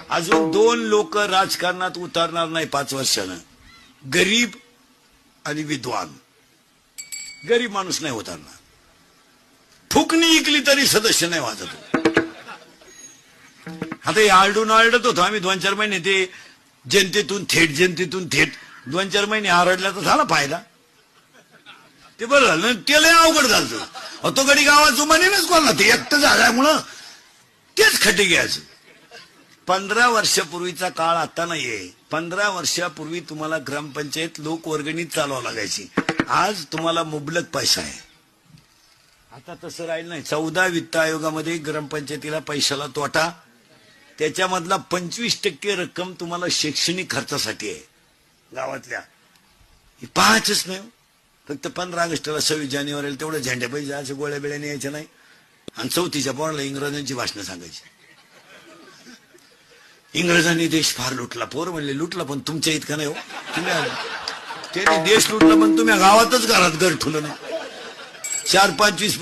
अजून 2 लोक राजकारणात उतरणार नाही 5 वर्षानं, गरीब आणि विद्वान. गरीब माणूस नाही उतरणार. फुकणी इकली तरी सदस्य नाही वाजत. आता आरडून आरडत होतो आम्ही 2-4 महिने, ते जनतेतून थेट 2-4 महिने आरडला तर झाला फायदा. ते बरं झालं, ते लय अवघड झालं. तो गडी गावाचं म्हणेनच कोणाला, ते एकटं झाल्यामुळं तेच खटे घ्यायचं. 15 वर्षापूर्वीचा काळ आता नाहीये. 15 वर्षापूर्वी तुम्हाला ग्रामपंचायत लोकवर्गणीत चालवावं लागायची. आज तुम्हाला मुबलक पैसा आहे. आता तसं राहिलं नाही. 14 वित्त आयोगामध्ये ग्रामपंचायतीला पैशाला तोटा, त्याच्यामधला 25% रक्कम तुम्हाला शैक्षणिक खर्चासाठी आहे गावातल्या. पाहायचंच नाही. फक्त 15 ऑगस्टला 26 जानेवारीला तेवढं झेंड्या पाहिजे, असे गोळ्या बिळ्या न्यायच्या नाही. आणि 4थीच्या पोराला इंग्रजांची भाषणं सांगायची. इंग्रजांनी देश फार लुटला. पोर म्हणले लुटला पण तुमच्या इतका नाही हो. त्यांनी देश लुटला पण तुम्ही गावातच घरात घर ठेवलं नाही. 4-25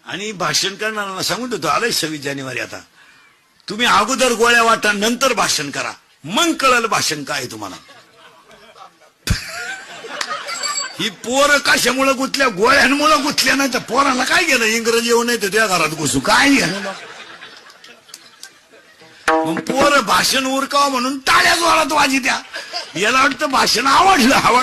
आणि भाषण करणाऱ्यांना सांगून देतो, आलंय 26 जानेवारी, आता तुम्ही अगोदर गोळ्या वाटा, नंतर भाषण करा, मग कळलं भाषण काय तुम्हाला. ही पोरं कशामुळे गुंतल्या? गोळ्यांमुळे गुंतल्या. नाही तर पोराला काय गेलं, इंग्रजी येऊ नाही तर त्या घरात घुसू काय गेलं. मग पोरं भाषण उरकावं म्हणून टाळ्या जोरात वाजी द्या. याला वाटतं भाषण आवडलं.